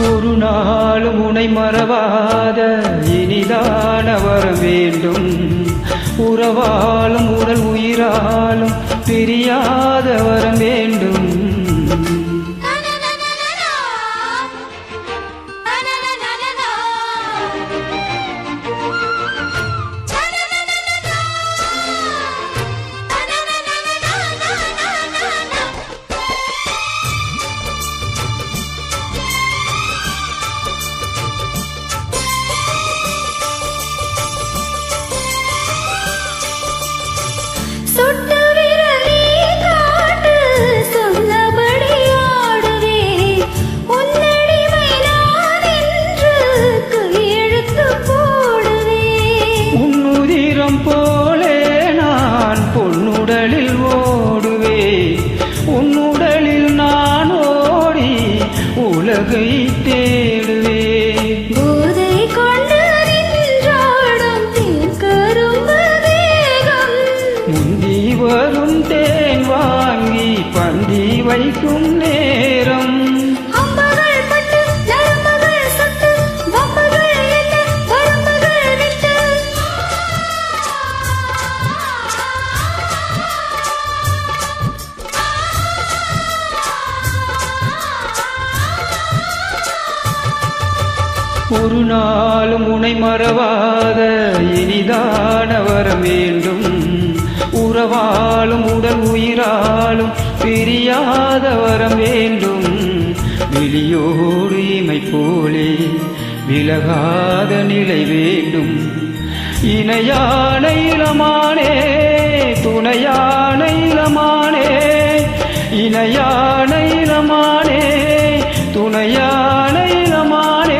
ஒரு நாளும் உனை மறவாத இனிதான வர வேண்டும். உறவாலும் உடல் உயிராலும் பிரியாத வர வேண்டும். போலே நான் பொன்னுடலில் ஓடுவே, உன்னுடலில் நான் ஓடி உலகை தேடுவே. போதை கொண்டு நின்றாடும் தேன்கரும்பு தேகம், முந்தி வரும் தேன் வாங்கி பந்தி வைக்கும் நேரம். ஒரு நாளும் உனை மறவாத இனிதான வர வேண்டும். உறவாலும் உடல் உயிராலும் பிரியாத வர வேண்டும். விழியோடு இமை போலே விலகாத நிலை வேண்டும். இணையான இளமானே துணையான இளமானே, இணையான இளமானே துணையான இளமானே.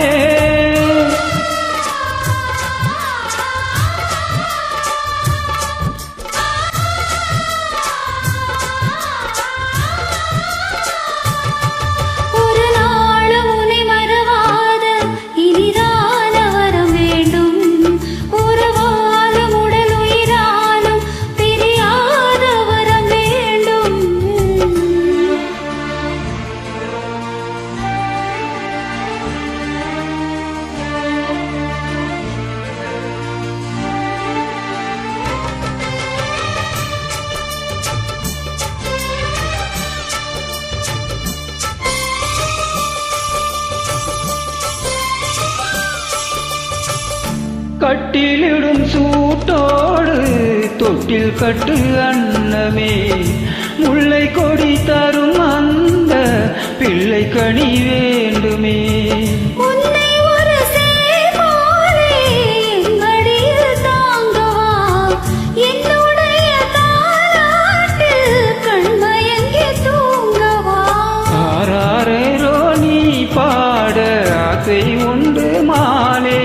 கட்டிலிடும் சூட்டோடு தொட்டில் கட்டு அன்னமே, முல்லை கொடி தரும் அந்த பிள்ளை கனி வேண்டுமே. ஆராரோ நீ பாட ஆசை உண்டு மாலே,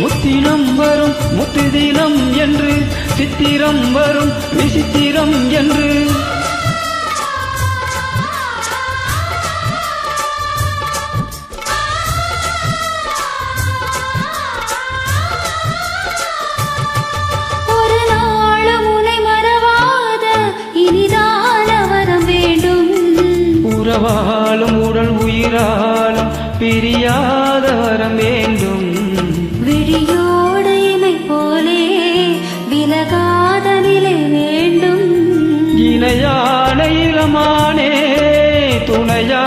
முத்தினம் வரும் முத்துதினம் என்று, சித்திரம் வரும் விசித்திரம் என்று. ஒரு நாளும் உனை மறவாத இனிதான வரம் வேண்டும். உறவாலும் உடல் உயிராலும் பிரியாத வரம் வேண்டும். விழியோடு இமை போலே விலகாத நிலை வேண்டும். இணையான இளமானே துணையா